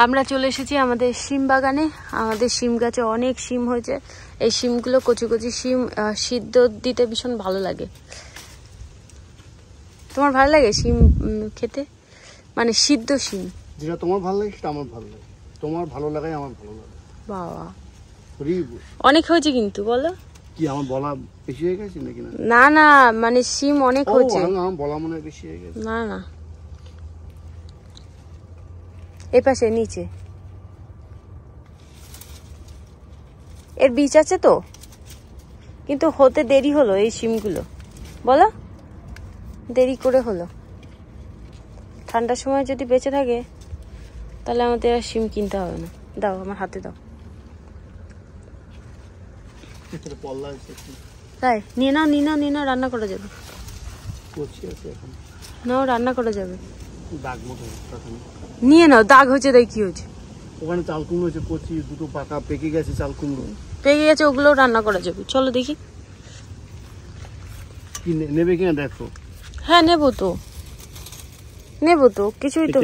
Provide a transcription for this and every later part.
আমরা চলে এসেছি আমাদের শিম বাগানে। আমাদের শিম গাছে অনেক শিম হয়েছে। এই শিমগুলো কচি কচি শিম, সিদ্ধ দিতে ভীষণ ভালো লাগে। তোমার ভালো লাগে শিম খেতে? মানে সিদ্ধ শিম। যেটা তোমার ভালো লাগে সেটা আমার ভালো লাগে, তোমার ভালো লাগাই আমার ভালো লাগে। বাবা অনেক হয়েছে কিন্তু, বলো কি আমার বলা বেশি হয়ে গেছে নাকি? না না, মানে শিম অনেক হয়েছে। আমার বলা মনে বেশি হয়ে গেছে। না না, এই পাশে নিচে এর বীজ আছে তো, কিন্তু হতে দেরি হলো এই শিমগুলো, বলো দেরি করে হলো। ঠান্ডার সময় যদি বেঁচে থাকে তাহলে আমাদের আর শিম কিনতে হবে না। দাও আমার হাতে দাও। তাই নিয়ে নাও, নিয়ে নাও, নিয়ে নাও, রান্না করা যাবে। নাও, রান্না করা যাবে। নিয়ে নাও, দাগ হয়েছে তাই কি হয়েছে? ওখানে চাল কুমড়ো হয়েছে কচি, দুটো পাকা পেকে গেছে চাল কুমড়ো। পেকে গেছে, ওগুলো রান্না করা যাবে। চলো দেখি। কি নেবে কিনা দেখো। হ্যাঁ নেবো তো, নেবো তো, কিছুই তো।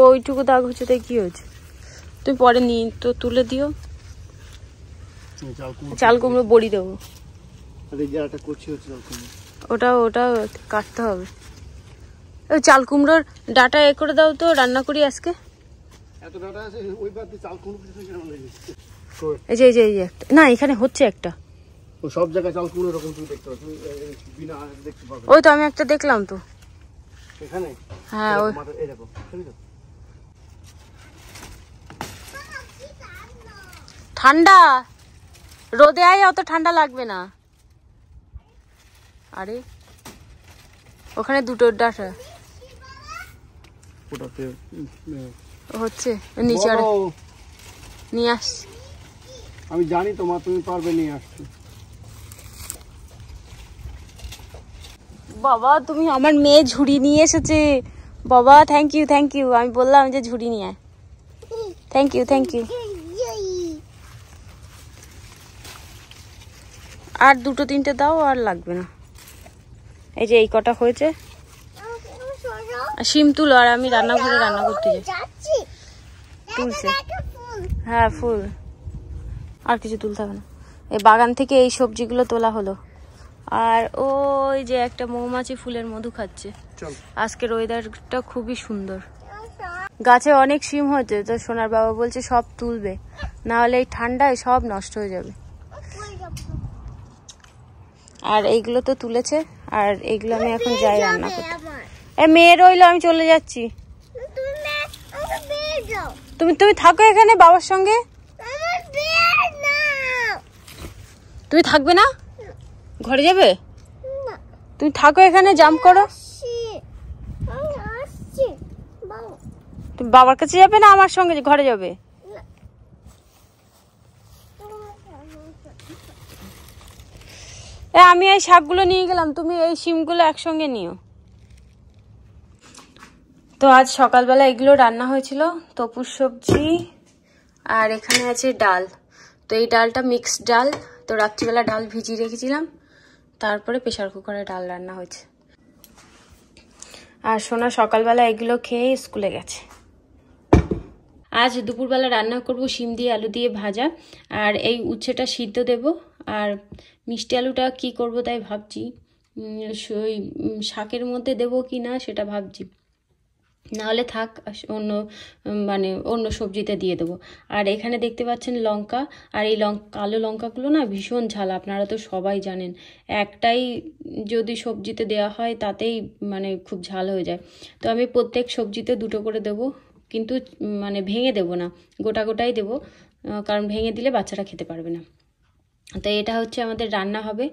ওইটুকু দাগ হচ্ছে তাই কি হয়েছে? তুমি পরে নিয়ে তো তুলে দিও। চাল কুমড়ো বড়ি দেবো। ওটা ওটা কাটতে হবে। ওই চাল কুমড়োর ডাটা এ করে দাও তো, রান্না করি আজকে। এই যে একটা, না এখানে হচ্ছে একটা। সব জায়গায় চাল কুমড়ো এরকম তুমি দেখতে পাচ্ছ, বিনা দেখতে পাবে। ওই তো আমি একটা দেখলাম তো এখানে। হ্যাঁ ওই এই দেখো। ঠান্ডা, রোদে আয়, অত ঠান্ডা লাগবে না। আরে ওখানে দুটো ডাটা হচ্ছে, নিচে নিয়ে আসছি। আমি জানি তুমি পারবে নিয়ে আসতে। বাবা তুমি, আমার মেয়ে ঝুড়ি নিয়ে এসেছে। বাবা থ্যাংক ইউ, থ্যাংক ইউ। আমি বললাম যে ঝুড়ি নিয়ে আয়। Thank you, thank you. আর দুটো তিনটে দাও, আর লাগবে না। এই যে এই কটা হয়েছে। শিম তুলো, আর আমি রান্নাঘরে রান্না করতে যাচ্ছি। তুলছে, হ্যাঁ ফুল, আর কিছু তুলতে হবে না। এই বাগান থেকে এই সবজিগুলো তোলা হলো। আর ওই যে একটা মৌমাছি ফুলের মধু খাচ্ছে। আজকের ওয়েদারটা খুবই সুন্দর। গাছে অনেক শিম হয়েছে, তো সোনার বাবা বলছে সব তুলবে, না হলে এই ঠান্ডায় সব নষ্ট হয়ে যাবে। আর এইগুলো তো তুলেছে, আর এইগুলো আমি এখন যাই রান্না করতে। মেয়ে রইলো, আমি চলে যাচ্ছি। তুমি তুমি থাকো এখানে বাবার সঙ্গে। তুমি থাকবে না? ঘরে যাবে? তুমি থাকো এখানে, জাম্প করো। তুমি বাবার কাছে যাবে না আমার সঙ্গে ঘরে যাবে? আমি এই শাকগুলো নিয়ে গেলাম, তুমি এই শিমগুলো একসঙ্গে নিও। তো আজ সকালবেলা এগুলো রান্না হয়েছিল, তপুর সবজি, আর এখানে আছে ডাল। তো এই ডালটা মিক্সড ডাল, তো রাত্রিবেলা ডাল ভিজিয়ে রেখেছিলাম, তারপরে প্রেসার কুকারে ডাল রান্না হয়েছে। আর সোনা সকালবেলা এগুলো খেয়ে স্কুলে গেছে। আজ দুপুরবেলা রান্না করব শিম দিয়ে আলু দিয়ে ভাজা, আর এই উচ্ছেটা সিদ্ধ দেব। আর মিষ্টি আলুটা কি করব তাই ভাবছি, ওই শাকের মধ্যে দেব কি না সেটা ভাবছি, নাহলে থাক অন্য সবজিতে দিয়ে দেবো। আর এখানে দেখতে পাচ্ছেন লঙ্কা, আর এই কালো লঙ্কাগুলো না ভীষণ ঝাল, আপনারা তো সবাই জানেন। একটাই যদি সবজিতে দেওয়া হয় তাতেই মানে খুব ঝাল হয়ে যায়। তো আমি প্রত্যেক সবজিতে দুটো করে দেবো, কিন্তু মানে ভেঙে দেবো না, গোটা গোটাই দেবো, কারণ ভেঙে দিলে বাচ্চারা খেতে পারবে না। তো এটা হচ্ছে আমাদের রান্না হবে।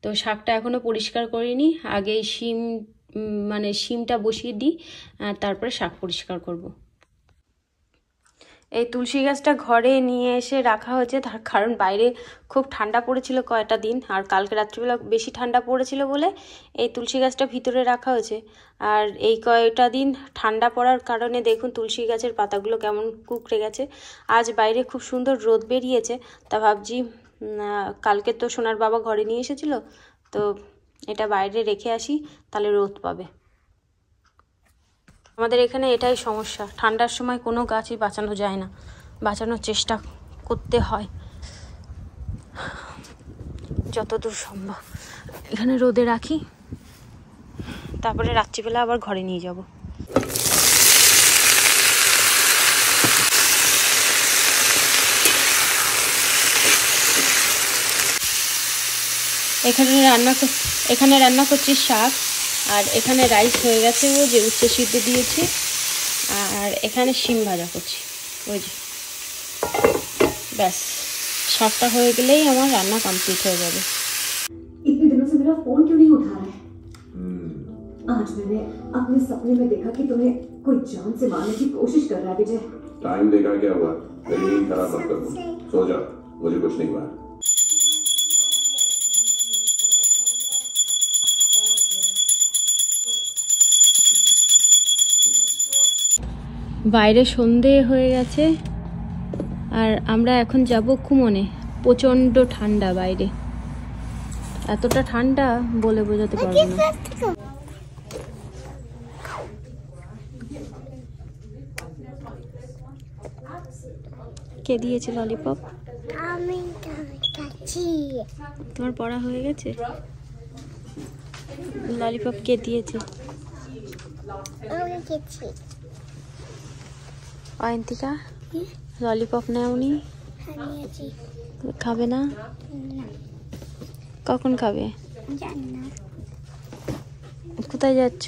তো শাকটা এখনও পরিষ্কার করিনি, আগে শিমটা বসিয়ে দিই, তারপরে শাক পরিষ্কার করব। এই তুলসী গাছটা ঘরে নিয়ে এসে রাখা হয়েছে, তার কারণ বাইরে খুব ঠান্ডা পড়েছিল কয়টা দিন, আর কালকে রাত্রিবেলা বেশি ঠান্ডা পড়েছিল বলে এই তুলসী গাছটা ভিতরে রাখা হয়েছে। আর এই কয়টা দিন ঠান্ডা পড়ার কারণে দেখুন তুলসী গাছের পাতাগুলো কেমন কুঁকড়ে গেছে। আজ বাইরে খুব সুন্দর রোদ বেরিয়েছে, তা ভাবছি কালকে তো সোনার বাবা ঘরে নিয়ে এসেছিল, তো এটা বাইরে রেখে আসি, তাহলে রোদ পাবে। আমাদের এখানে এটাই সমস্যা, ঠান্ডার সময় কোনো গাছই বাঁচানো যায় না, বাঁচানোর চেষ্টা করতে হয় যতদূর সম্ভব। এখানে রোদে রাখি, তারপরে রাত্রিবেলা আবার ঘরে নিয়ে যাব। এখানে রান্না করছি শাক, আর এখানে রাইস হয়ে গেছে, ও যে উচ্ছে সিদ্ধ দিয়েছি, আর এখানে শিম ভাজা করছি। ওই যে ব্যাস, শাকটা হয়ে গেলেই আমার রান্না কমপ্লিট হয়ে যাবে। इतने दिनों से मेरा फोन क्यों नहीं उठा रहा है? आज मैंने अपने सपने में देखा कि तुम्हें कोई जान से मारने की कोशिश कर रहा है विजय। टाइम देखा क्या हुआ? मेरी नींद खराब मत कर, सो जा, मुझे कुछ नहीं हुआ। বাইরে সন্ধে হয়ে গেছে, আর আমরা এখন যাব কুমনে। প্রচণ্ড ঠান্ডা বাইরে, এতটা ঠান্ডা বলে বোঝাতে পারবো না। কে দিয়েছে ললিপপ? তোমার পড়া হয়ে গেছে? ললিপপ কে দিয়েছে? অয়ন্তিকা, ললিপপ নেওনি? খাবে না? কখন খাবে? কোথায় যাচ্ছ?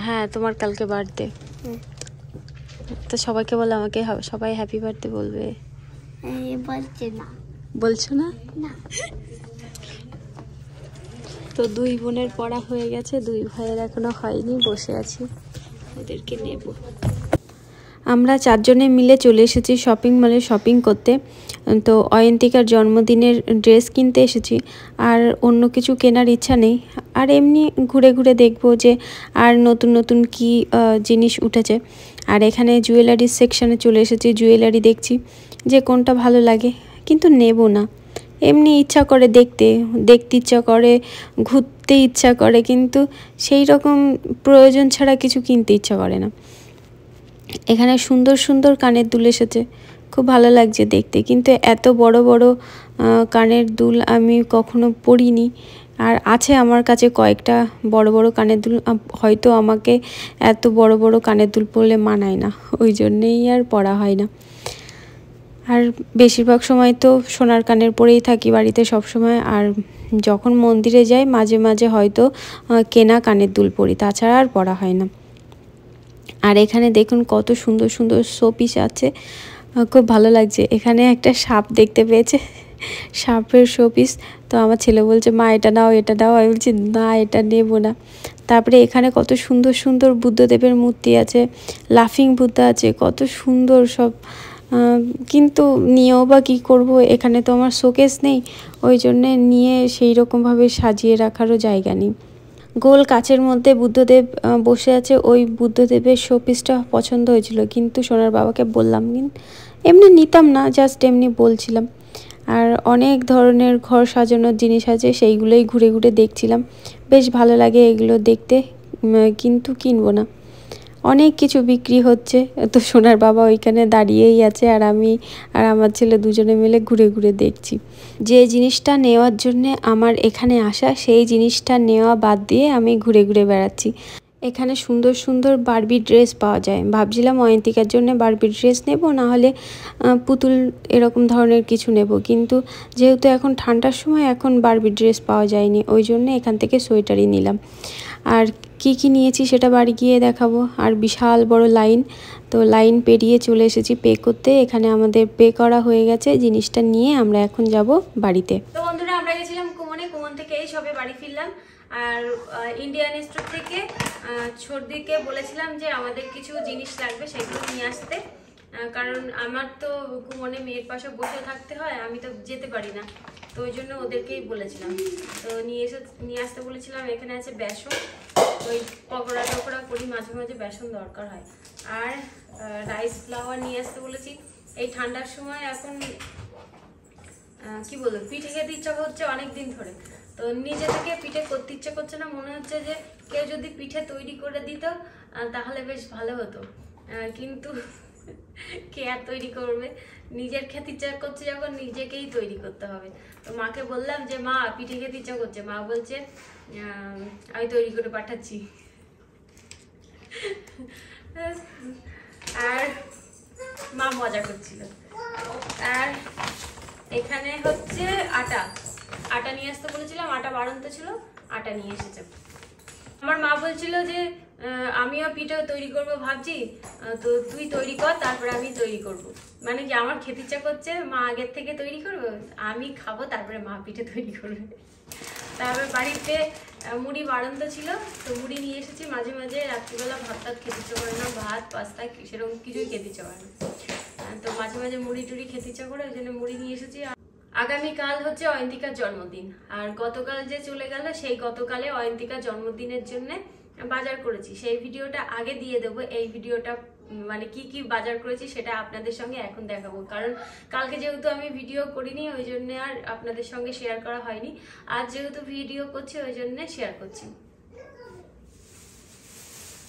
হ্যাঁ, তোমার কালকে বার্থডে। তো সবাইকে বলে, আমাকে সবাই হ্যাপি বার্থডে বলবে। বলছো না? তো দুই বোনের পড়া হয়ে গেছে, দুই ভাইয়ের এখনো হয়নি, বসে আছি, ওদেরকে নেব। আমরা চারজনে মিলে চলে এসেছি শপিং মলে শপিং করতে। তো অয়ন্তিকার জন্মদিনের ড্রেস কিনতে এসেছি, আর অন্য কিছু কেনার ইচ্ছা নেই। আর এমনি ঘুরে ঘুরে দেখবো যে আর নতুন নতুন কি জিনিস উঠেছে। আর এখানে জুয়েলারি সেকশানে চলে এসেছি, জুয়েলারি দেখছি যে কোনটা ভালো লাগে, কিন্তু নেব না। এমনি ইচ্ছা করে দেখতে ইচ্ছা করে, ঘুরতে ইচ্ছা করে, কিন্তু সেই রকম প্রয়োজন ছাড়া কিছু কিনতে ইচ্ছা করে না। এখানে সুন্দর সুন্দর কানের দুল এসেছে, খুব ভালো লাগছে দেখতে, কিন্তু এত বড় বড় কানের দুল আমি কখনো পরিনি। আর আছে আমার কাছে কয়েকটা বড় বড় কানের দুল, হয়তো আমাকে এত বড় বড় কানের দুল পরলে মানায় না, ওই জন্যেই আর পরা হয় না। আর বেশিরভাগ সময় তো সোনার কানের পরেই থাকি বাড়িতে সব সময়। আর যখন মন্দিরে যাই মাঝে মাঝে হয়তো কেনা কানের দুল পরি, তাছাড়া আর পরা হয় না। আর এখানে দেখুন কত সুন্দর সুন্দর শোপিস আছে, খুব ভালো লাগছে। এখানে একটা সাপ দেখতে পেয়েছে, সাপের শোপিস। তো আমার ছেলে বলছে, মা এটা নাও, এটা নাও। আমি বলছি না, এটা নেব না। তারপরে এখানে কত সুন্দর সুন্দর বুদ্ধদেবের মূর্তি আছে, লাফিং বুদ্ধ আছে, কত সুন্দর সব। কিন্তু নিয়েও বা কী করবো, এখানে তো আমার শোকেস নেই, ওই জন্যে নিয়ে সেই রকমভাবে সাজিয়ে রাখারও জায়গা নেই। গোল কাচের মধ্যে বুদ্ধদেব বসে আছে, ওই বুদ্ধদেবের শোপিসটা পছন্দ হয়েছিল, কিন্তু সোনার বাবাকে বললাম, এমনি নিতাম না, জাস্ট এমনি বলছিলাম। আর অনেক ধরনের ঘর সাজানোর জিনিস আছে, সেইগুলোই ঘুরে ঘুরে দেখছিলাম, বেশ ভালো লাগে এগুলো দেখতে, কিন্তু কিনবো না। অনেক কিছু বিক্রি হচ্ছে, তো সোনার বাবা ওইখানে দাঁড়িয়েই আছে, আর আমি আর আমার ছেলে দুজনে মিলে ঘুরে ঘুরে দেখছি। যে জিনিসটা নেওয়ার জন্যে আমার এখানে আসা, সেই জিনিসটা নেওয়া বাদ দিয়ে আমি ঘুরে ঘুরে বেড়াচ্ছি। এখানে সুন্দর সুন্দর বারবি ড্রেস পাওয়া যায়, ভাবছিলাম অয়ন্তিকার জন্য বারবি ড্রেস নেব, না হলে পুতুল এরকম ধরনের কিছু নেব, কিন্তু যেহেতু এখন ঠান্ডার সময়, এখন বারবি ড্রেস পাওয়া যায়নি, ওই জন্য এখান থেকে সোয়েটারই নিলাম। আর কি কি নিয়েছি সেটা বাড়ি গিয়ে দেখাবো। আর বিশাল বড় লাইন, তো লাইন পেরিয়ে চলে এসেছি পে করতে। এখানে আমাদের পে করা হয়ে গেছে, জিনিসটা নিয়ে আমরা এখন যাব বাড়িতে। তো বন্ধুরা, আমরা গেছিলাম কুমনে, কুমন থেকে এই সবে বাড়ি ফিরলাম। আর ইন্ডিয়ান স্টোর থেকে ছোটদিকে বলেছিলাম যে আমাদের কিছু জিনিস লাগবে, সেগুলো নিয়ে আসতে, কারণ আমার তো কুমনে মেয়ের পাশে বসে থাকতে হয়, আমি তো যেতে পারি না, তো ওই জন্য ওদেরকেই বলেছিলাম। তো নিয়ে আসতে বলেছিলাম। এখানে আছে বেসন, ওই পকোড়া টকোড়া করি মাঝে মাঝে, বেসন দরকার হয়। আর রাইস ফ্লাওয়ার নিয়ে আসতে বলেছি। এই ঠান্ডার সময় এখন কি বলবো, পিঠে খেতে ইচ্ছা করছে অনেক দিন ধরে, তো নিজে থেকে পিঠে করতে ইচ্ছে করছে না, মনে হচ্ছে যে কেউ যদি পিঠে তৈরি করে দিত তাহলে বেশ ভালো হতো, কিন্তু কে আর তৈরি করবে, নিজের খেতে ইচ্ছা করছে যখন নিজেকেই তৈরি করতে হবে। তো মাকে বললাম যে মা পিঠে খেতে ইচ্ছা করছে, মা বলছে আমি তৈরি করে পাঠাচ্ছি। আর মা মজা করছিল। আর এখানে হচ্ছে আটা নিয়ে আসতে বলেছিলাম, আটা বাড়ন্ত ছিল, আটা নিয়ে এসেছে। আমার মা বলছিল যে আমিও পিঠে তৈরি করব ভাবছি, তো তুই তৈরি কর তারপরে আমি তৈরি করব। মানে কি আমার খেতে ইচ্ছা করছে, মা আগের থেকে তৈরি করবে, আমি খাবো, তারপরে মা পিঠে তৈরি করবে। তারপরে বাড়িতে মুড়ি বাড়ন্ত ছিল, তো মুড়ি নিয়ে এসেছি। মাঝে মাঝে রাত্রিবেলা ভাত খেতে ইচ্ছা করে না, ভাত পাস্তা সেরকম কিছুই খেতে ইচ্ছা করে না, তো মাঝে মাঝে মুড়ি টুড়ি খেতে ইচ্ছা করে, ওই জন্য মুড়ি নিয়ে এসেছি। আগামীকাল হচ্ছে অয়ন্তিকার জন্মদিন, আর গতকাল যে চলে গেল সেই গতকালে অয়ন্তিকার জন্মদিনের জন্য বাজার করেছি, সেই ভিডিওটা আগে দিয়ে দেবো। এই ভিডিওটা মানে কি কি বাজার করেছি সেটা আপনাদের সঙ্গে এখন দেখাবো, কারণ কালকে যেহেতু আমি ভিডিও করিনি ওই জন্য আর আপনাদের সঙ্গে শেয়ার করা হয়নি। আজ যেহেতু ভিডিও করছি ওই জন্য শেয়ার করছি।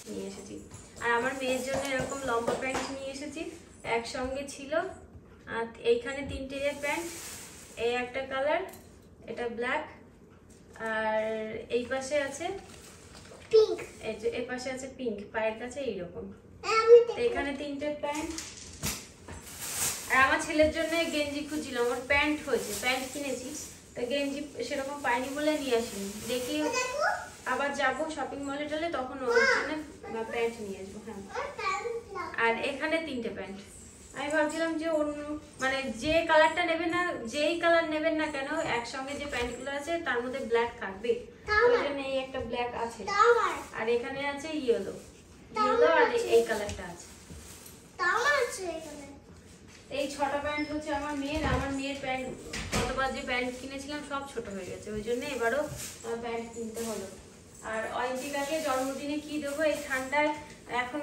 নিয়ে এসেছি, আর আমার মেয়ের জন্য এরকম লম্বা প্যান্ট নিয়ে এসেছি, একসঙ্গে ছিল। আর এইখানে 3টে প্যান্ট, এই একটা কালার, এটা ব্ল্যাক, আর এই পাশে আছে পিঙ্ক, এই পাশে আছে পিঙ্ক, পায়ের কাছে এইরকম। এখানে 3টে প্যান্ট। আর আমার ছেলের জন্য গেঞ্জি খুঁজছিলাম, ওর প্যান্ট হয়েছে, প্যান্ট কিনেছি, তো গেঞ্জি সেরকম পাইনি বলে নিয়ে আসিনি। দেখি আবার যাবো শপিং মলে টলে, তখন ওর জন্য প্যান্ট নিয়ে আসবো। হ্যাঁ, আর এখানে 3টে প্যান্ট। আমি ভাবছিলাম যে অন্য মানে যে কালারটা নেবেন না, যেই কালার নেবেন না কেন, একসঙ্গে যে প্যান্টগুলো আছে তার মধ্যে ব্ল্যাক থাকবে, ওই জন্য এই একটা ব্ল্যাক আছে, আর এখানে আছে ইয়েলো, আর এই কালারটা আছে। এই 6টা প্যান্ট হচ্ছে আমার মেয়ের। আমার মেয়ের প্যান্ট গতবার যে প্যান্ট কিনেছিলাম সব ছোট হয়ে গেছে, ওই জন্য এবারও প্যান্ট কিনতে হলো। আর অয়ন্তিকাকে জন্মদিনে কি দেবো, এই ঠান্ডায় এখন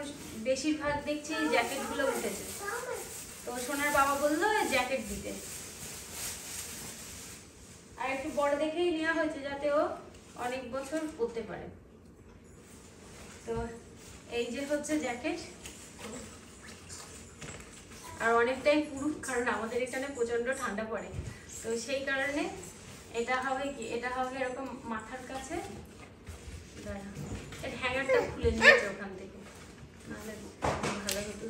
বেশিরভাগ দেখছি জ্যাকেটগুলো উঠেছে, তো সোনার বাবা বললো জ্যাকেট দিতে, আর একটু বড় দেখেই নেওয়া হয়েছে যাতে ও অনেক বছর পরতে পারে। তো এই যে হচ্ছে জ্যাকেট, আর অনেকটাই পুরু, কারণ আমাদের এখানে প্রচন্ড ঠান্ডা পড়ে, তো সেই কারণে এটা হবে কি, এটা হবে এরকম মাথার কাছে। এর হ্যাঙ্গারটা খুলে নিয়েছে ওখান থেকে, নাহলে ভালো হতো।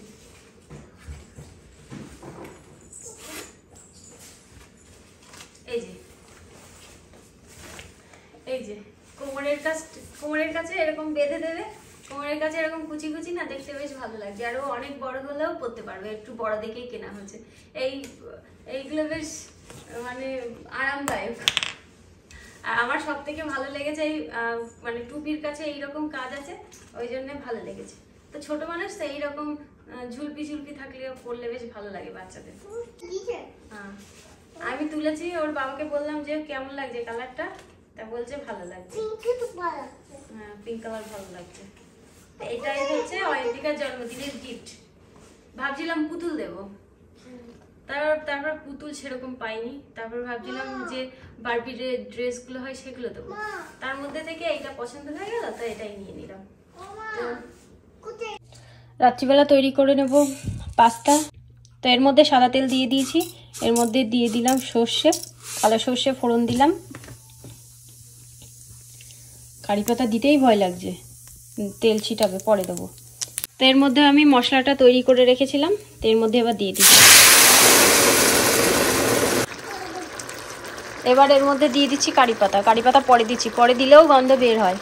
এই যে কোমরের কাছে এরকম বেঁধে দেবে, কোমরের কাছে এরকম কুচি কুচি না, দেখতে বেশ ভালো লাগছে। আরো অনেক বড় হলেও পরতে পারবে, একটু বড় দেখেই কেনা হয়েছে। এইগুলো বেশ মানে আরামদায়ক। আর আমার সব থেকে ভালো লেগেছে এই মানে টুপির কাছে এইরকম কাজ আছে, ওই জন্য ভালো লেগেছে। তো ছোট মানুষ তো এইরকম ঝুলপি ঝুলপি থাকলে পরলে বেশ ভালো লাগে বাচ্চাদের। হ্যাঁ, আমি তুলেছি, ওর বাবাকে বললাম যে কেমন লাগছে কালারটা, তা বলছে ভালো লাগছে। হ্যাঁ, পিঙ্ক কালার ভালো লাগছে। এটাই হচ্ছে অয়ন্তিকার জন্মদিনের গিফট। ভাবছিলাম পুতুল দেবো, তারপর পুতুল সেরকম পাইনি, তারপর ভাবছিলাম যে বারবির ড্রেসগুলো হয় সেগুলো দেবো, তার মধ্যে থেকে এইটা পছন্দ হয়ে গেল, তো এটাই নিয়ে নিলাম। রাত্রিবেলা তৈরি করে নেব পাস্তা। তো এর মধ্যে সাদা তেল দিয়ে দিয়েছি, এর মধ্যে দিয়ে দিলাম সর্ষে, কালো সর্ষে ফোড়ন দিলাম। কারি পাতা দিতেই ভয় লাগছে, তেল ছিটাবে, পরে দেবো। তো এর মধ্যে আমি মশলাটা তৈরি করে রেখেছিলাম, তো এর মধ্যে এবার দিয়ে দিচ্ছি। এবার এর মধ্যে দিয়ে দিচ্ছি কারি পাতা পরে দিচ্ছি, পরে দিলেও গন্ধ বের হয়,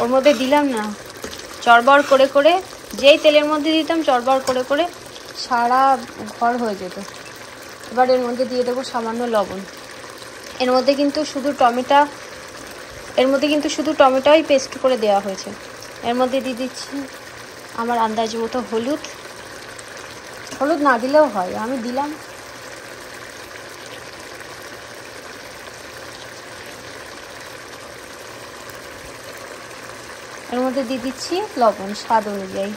ওর মধ্যে দিলাম না। চড়বড় করে করে যেই তেলের মধ্যে দিতাম চড়বড় করে করে সারা ঘর হয়ে যেত। এবার এর মধ্যে দিয়ে দেবো সামান্য লবণ। এর মধ্যে কিন্তু শুধু টমেটোই পেস্ট করে দেওয়া হয়েছে। এর মধ্যে দিয়ে দিচ্ছি আমার আন্দাজ মতো হলুদ না দিলেও হয়, আমি দিলাম। এর মধ্যে দিয়ে দিচ্ছি লবণ স্বাদ অনুযায়ী।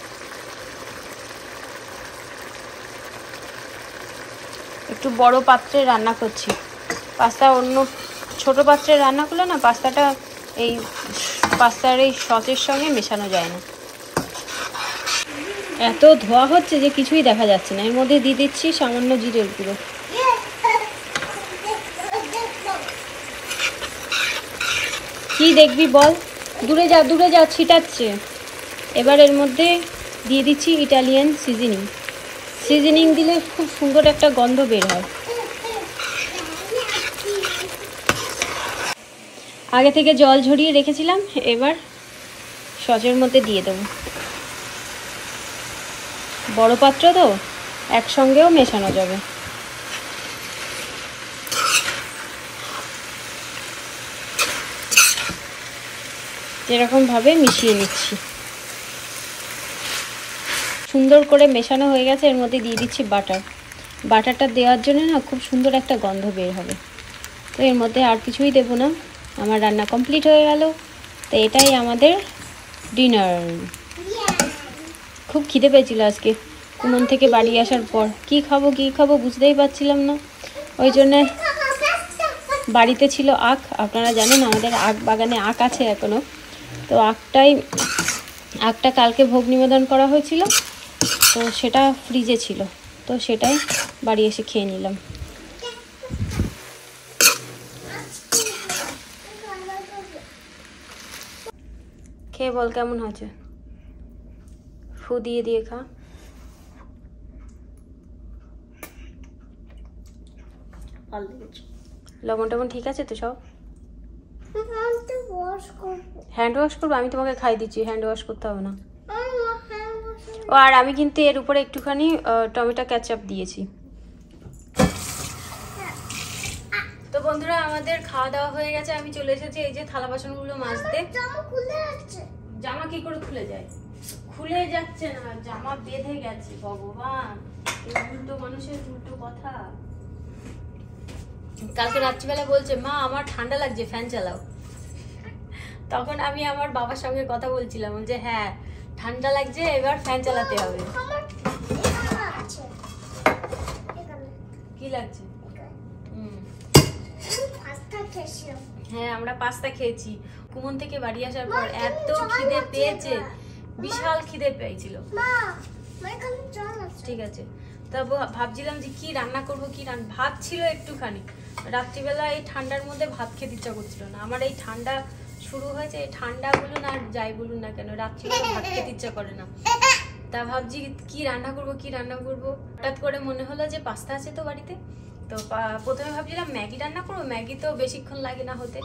একটু বড় পাত্রে রান্না করছি, পাস্তা অন্য ছোট পাত্রে রান্না করলে না পাস্তাটা এই পাস্তার এই সসের সঙ্গে মেশানো যায় না। এত ধোয়া হচ্ছে যে কিছুই দেখা যাচ্ছে না। এর মধ্যে দিয়ে দিচ্ছি সামান্য জিরের গুঁড়ো। কি দেখবি বল, দূরে যা দূরে যা, ছিটাচ্ছে। এবার এর মধ্যে দিয়ে দিচ্ছি ইটালিয়ান সিজনিং। সিজনিং দিলে খুব সুন্দর একটা গন্ধ বের হয়। আগে থেকে জল ঝরিয়ে রেখেছিলাম, এবার সসের মধ্যে দিয়ে দেবো। বড় পাত্র তো একসঙ্গেও মেশানো যাবে। এরকমভাবে মিশিয়ে নিচ্ছি। সুন্দর করে মেশানো হয়ে গেছে। এর মধ্যে দিয়ে দিচ্ছি বাটার। বাটারটা দেওয়ার জন্য না খুব সুন্দর একটা গন্ধ বের হবে। তো এর মধ্যে আর কিছুই দেবো না। আমার রান্না কমপ্লিট হয়ে গেল। তো এটাই আমাদের ডিনার। খুব খিদে পেয়েছিল আজকে কুমন থেকে বাড়ি আসার পর। কি খাবো বুঝতেই পারছিলাম না। ওই জন্যে বাড়িতে ছিল আখ। আপনারা জানেন আমাদের আখ বাগানে আখ আছে এখনও। তো আখটা কালকে ভোগ নিবেদন করা হয়েছিল, তো সেটা ফ্রিজে ছিল, তো সেটাই বাড়ি এসে খেয়ে নিলাম। খেয়ে বল কেমন হয়েছে। ফু দিয়ে দিয়ে খা। লবণ টবণ ঠিক আছে তো সব? হ্যান্ড ওয়াশ করবো? আমি তোমাকে খাই দিচ্ছি, হ্যান্ড ওয়াশ করতে হবে না। ও আর আমি কিন্তু এর উপরে একটুখানি টমেটো কেচাপ দিয়েছি। তো বন্ধুরা আমাদের খাওয়া দাওয়া হয়ে গেছে। আমি চলে এসেছি এই যে থালা বাসনগুলো মাজতে। জামা কি করে খুলে যায়? খুলে যাচ্ছে না, জামা বেঁধে গেছে। ভগবান, উল্টো মানুষের উল্টো কথা। কালকে রাত্রিবেলা বলছে, মা আমার ঠান্ডা লাগছে, ফ্যান চালাও। তখন আমি আমার বাবার সঙ্গে কথা বলছিলাম যে হ্যাঁ ঠান্ডা লাগছে, এবার ফ্যান চালাতে হবে। কি লাগছে? হ্যাঁ আমরা পাস্তা খেয়েছি। কুমন থেকে বাড়ি আসার পর এত খিদে পেয়েছে, বিশাল খিদে পেয়েছিল। ঠিক আছে, তবে ভাবছিলাম যে কি রান্না করবো, ভাত ছিল একটুখানি। রাত্রিবেলা এই ঠান্ডার মধ্যে ভাত খেতে ইচ্ছা করছিল না। আমার এই ঠান্ডা শুরু হয়েছে, এই ঠান্ডা বলুন আর যাই বলুন না কেন, রাত্রিবেলা ভাত খেতে ইচ্ছা করে না। তা ভাবছি কি রান্না করবো। হঠাৎ করে মনে হলো যে পাস্তা আছে তো বাড়িতে। তো প্রথমে ভাবছিলাম ম্যাগি রান্না করবো, ম্যাগি তো বেশিক্ষণ লাগে না হতে।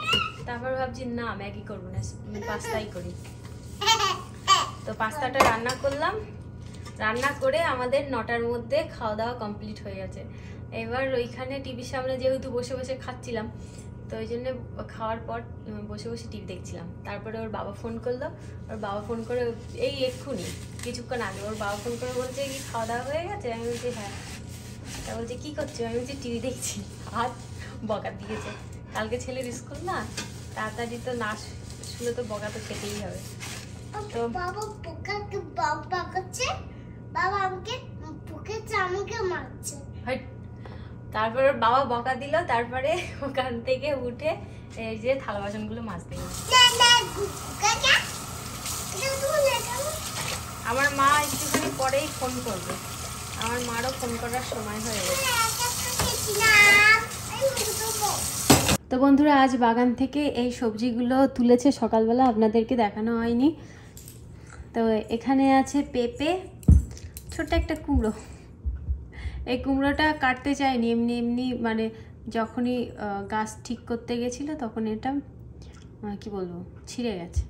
তারপর ভাবছি না ম্যাগি করবো না, পাস্তাই করি। তো পাস্তাটা রান্না করলাম। রান্না করে আমাদের 9টার মধ্যে খাওয়া দাওয়া কমপ্লিট হয়ে গেছে। এবার ওইখানে টিভির সামনে যেহেতু বসে বসে খাচ্ছিলাম, তো ওই জন্য খাওয়ার পর বসে বসে টিভি দেখছিলাম। তারপরে ওর বাবা ফোন করলো। ওর বাবা ফোন করে এই এক্ষুনি কিছুক্ষণ আগে ওর বাবা ফোন করে বলছে কি খাওয়া দাওয়া হয়ে গেছে? আমি বলছি হ্যাঁ। তা বলছে কি করছো? আমি বলছি টিভি দেখছি। আর বকা দিয়েছে, কালকে ছেলের স্কুল না, তাড়াতাড়ি তো না শুলে তো বকা তো খেতেই হবে। তো বাবা পোকাকে বাবা করছে, বাবা আমাকে পোকাচ্ছে, আমাকে মারছে। তারপর বাবা বকা দিল। তারপরে ওখান থেকে উঠে এই যে থালা বাসনগুলো মাজতে গেল। আমার মা একটুখানি পরেই ফোন করবে। আমার মারও ফোন করার সময় হয়ে গেছে। তো বন্ধুরা আজ বাগান থেকে এই সবজিগুলো তুলেছে সকালবেলা, আপনাদেরকে দেখানো হয়নি। তো এখানে আছে পেঁপে, ছোট্ট একটা কুমড়ো। এই কুমড়োটা কাটতে চাইনি, এমনি মানে যখনই গাছ ঠিক করতে গেছিল তখন এটা কি বলবো ছিঁড়ে গেছে।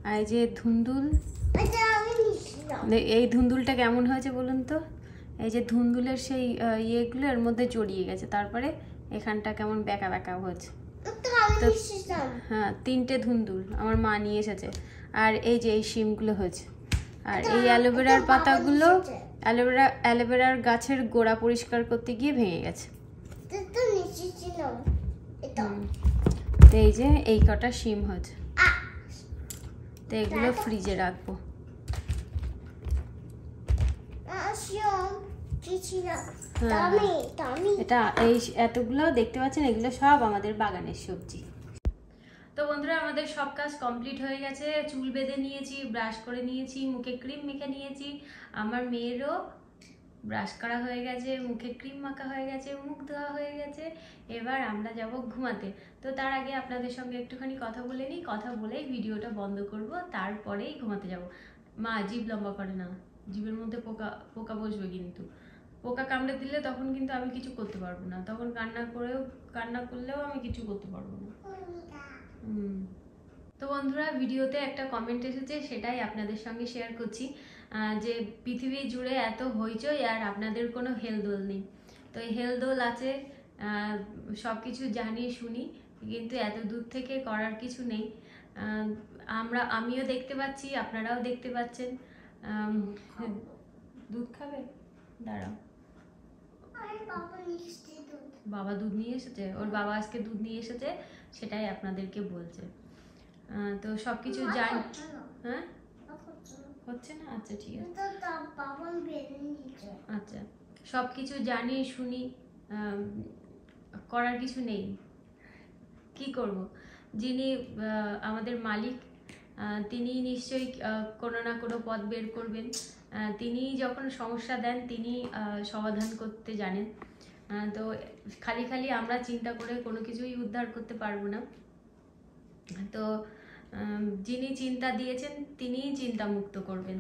আর এই যে ধুন্দুল, এই ধুন্দুলটা কেমন হয়েছে বলুন তো? এই যে ধুন্দুলের সেই ইয়েগুলো এর মধ্যে জড়িয়ে গেছে, তারপরে এখানটা কেমন বেঁকা বেঁকা হয়েছে। তো হ্যাঁ 3টে ধুন্দুল আমার মা নিয়ে এসেছে। আর এই যে এই শিমগুলো হয়েছে। আর এই অ্যালোভেরার পাতাগুলো অ্যালোভেরার গাছের গোড়া পরিষ্কার করতে গিয়ে ভেঙে গেছে। তো এই যে এই কটা শিম হয়েছে। তো এগুলো ফ্রিজে রাখবো। কিছু না হ্যাঁ। দামি দামি এটা এই এতগুলো দেখতে পাচ্ছেন, এগুলো সব আমাদের বাগানের সবজি। তো বন্ধুরা, আমাদের সব কাজ কমপ্লিট হয়ে গেছে। চুল বেঁধে নিয়েছি, ব্রাশ করে নিয়েছি, মুখে ক্রিম মেখে নিয়েছি। আমার মেয়েরও ব্রাশ করা হয়ে গেছে, মুখে ক্রিম মাখা হয়ে গেছে, মুখ ধোয়া হয়ে গেছে। এবার আমরা যাব ঘুমাতে। তো তার আগে আপনাদের সঙ্গে একটুখানি কথা বলে নিই, কথা বলেই ভিডিওটা বন্ধ করব, তারপরেই ঘুমাতে যাব। মা জিভ লম্বা করে না, জিভের মধ্যে পোকা পোকা বসবে, কিন্তু পোকা কামড়ে দিলে তখন কিন্তু আমি কিছু করতে পারবো না, তখন কান্না করলেও আমি কিছু করতে পারবো না। তো বন্ধুরা, ভিডিওতে একটা কমেন্ট এসেছে, সেটাই আপনাদের সঙ্গে শেয়ার করছি, যে পৃথিবী জুড়ে এত হইচই আর আপনাদের কোনো হেলদোল নেই। তো এই হেলদোল আছে, সব কিছু জানি শুনি, কিন্তু এত দূর থেকে করার কিছু নেই। আমিও দেখতে পাচ্ছি, আপনারাও দেখতে পাচ্ছেন। দুধ খাবে? দাঁড়াও, বাবা দুধ নিয়ে এসেছে, ওর বাবা আজকে দুধ নিয়ে এসেছে, সেটাই আপনাদেরকে বলছে। তো সবকিছু জানি। হ্যাঁ, হচ্ছে না? আচ্ছা ঠিক আছে, আচ্ছা সবকিছু জানি শুনি, করার কিছু নেই, কি করব? যিনি আমাদের মালিক, তিনি নিশ্চয়ই কোনো না কোনো পথ বের করবেন। তিনি যখন সমস্যা দেন, তিনি সমাধান করতে জানেন। তো খালি খালি আমরা চিন্তা করে কোনো কিছুই উদ্ধার করতে পারবো না। তো যিনি চিন্তা দিয়েছেন, তিনিই চিন্তা মুক্ত করবেন।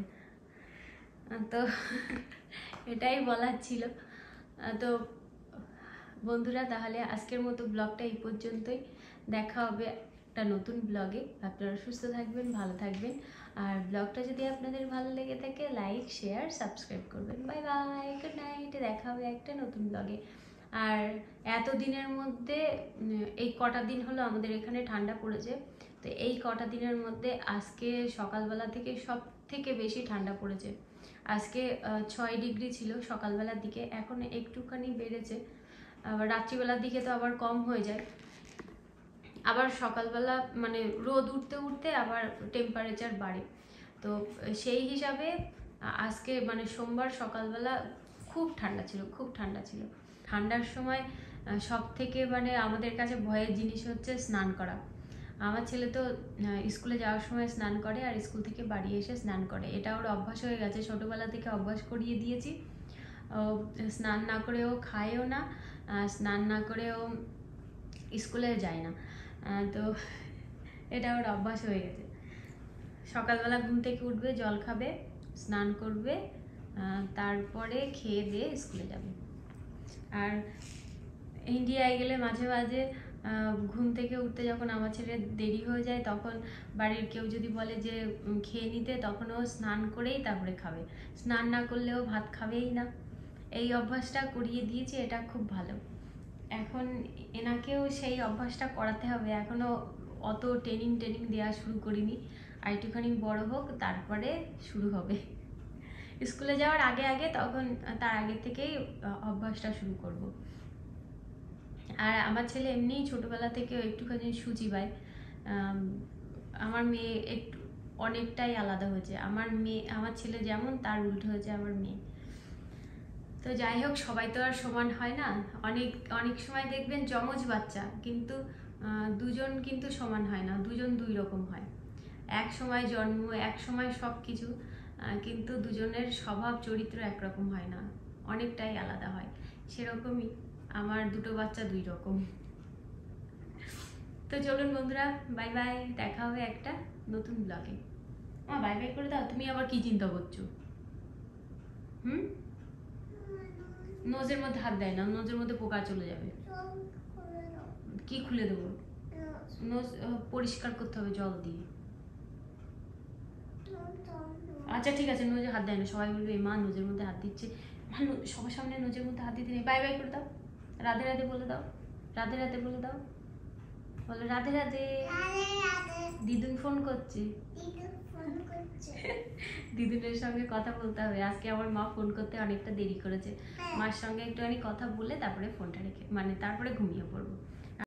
তো এটাই বলার ছিল। তো বন্ধুরা, তাহলে আজকের মতো ব্লগটা এই পর্যন্তই। দেখা হবে একটা নতুন ব্লগে। আপনারা সুস্থ থাকবেন, ভালো থাকবেন। আর ব্লগটা যদি আপনাদের ভালো লেগে থাকে, লাইক, শেয়ার, সাবস্ক্রাইব করবেন। Bye bye, good night. দেখা হবে একটা নতুন ব্লগে। আর এতদিনের মধ্যে এই কটা দিন হলো আমাদের এখানে ঠান্ডা পড়েছে। তো এই কটা দিনের মধ্যে আজকে সকালবেলা থেকে সব থেকে বেশি ঠান্ডা পড়েছে। আজকে 6 ডিগ্রি ছিল সকালবেলার দিকে, এখন একটুখানি বেড়েছে। আবার রাত্রিবেলার দিকে তো আবার কম হয়ে যায়। আবার সকালবেলা মানে রোদ উঠতে উঠতে আবার টেম্পারেচার বাড়ে। তো সেই হিসাবে আজকে মানে সোমবার সকালবেলা খুব ঠান্ডা ছিল, খুব ঠান্ডা ছিল। ঠান্ডার সময় সব থেকে মানে আমাদের কাছে ভয়ের জিনিস হচ্ছে স্নান করা। আমার ছেলে তো স্কুলে যাওয়ার সময় স্নান করে আর স্কুল থেকে বাড়ি এসে স্নান করে। এটা ওর অভ্যাস হয়ে গেছে, ছোটোবেলা থেকে অভ্যাস করিয়ে দিয়েছি। স্নান না করেও খায়ও না, স্নান না করেও স্কুলে যায় না। তো এটা ওর অভ্যাস হয়ে গেছে। সকালবেলা ঘুম থেকে উঠবে, জল খাবে, স্নান করবে, তারপরে খেয়ে দিয়ে স্কুলে যাবে। আর ইন্ডিয়ায় গেলে মাঝে মাঝে ঘুম থেকে উঠতে যখন আমার ছেলের দেরি হয়ে যায়, তখন বাড়ির কেউ যদি বলে যে খেয়ে নিতে, তখন ও স্নান করেই তারপরে খাবে। স্নান না করলেও ভাত খাবেই না। এই অভ্যাসটা করিয়ে দিয়েছি, এটা খুব ভালো। এখন এনাকেও সেই অভ্যাসটা করাতে হবে। এখনও অত ট্রেনিং দেওয়া শুরু করিনি, আর একটুখানি বড় হোক, তারপরে শুরু হবে। স্কুলে যাওয়ার আগে আগে তখন তার আগে থেকেই অভ্যাসটা শুরু করব। আর আমার ছেলে এমনিই ছোটোবেলা থেকে একটুখানি সুচি পায়। আমার মেয়ে একটু অনেকটাই আলাদা হয়েছে। আমার ছেলে যেমন, তার উল্টো হয়েছে আমার মেয়ে। তো যাই হোক, সবাই তো আর সমান হয় না। অনেক সময় দেখবেন যমজ বাচ্চা, কিন্তু দুজন কিন্তু সমান হয় না, দুজন দুই রকম হয়। এক সময় জন্ম, এক সময় সব কিছু, কিন্তু দুজনের স্বভাব চরিত্র একরকম হয় না, অনেকটাই আলাদা হয়। সেরকমই আমার দুটো বাচ্চা দুই রকম। তো চলুন বন্ধুরা, বাই বাই, দেখা হবে একটা নতুন ব্লগে। বাই বাই করে দাও। তুমি আবার কি চিন্তা করছো? নোজের মধ্যে হাত দেয় না, নোজের মধ্যে পোকা চলে যাবে। কি খুলে দেবো? নোজ পরিষ্কার করতে হবে জল দিয়ে। আচ্ছা ঠিক আছে, নোজে হাত দেয় না। সবাই বলবে মা নোজের মধ্যে হাত দিচ্ছে, সবার সামনে নোজের মধ্যে হাত দিতে নেই। বাই বাই করে দাও, রাধে রাধে বলে দাও, রাধে রাধে বলে দাও, বলো রাধে রাধে। দিদুন ফোন করছে, দিদুনের সঙ্গে কথা বলতে হবে। আজকে আমার মা ফোন করতে অনেকটা দেরি করেছে। মার সঙ্গে একটুখানি কথা বলে তারপরে ফোনটা রেখে তারপরে ঘুমিয়ে পড়বো।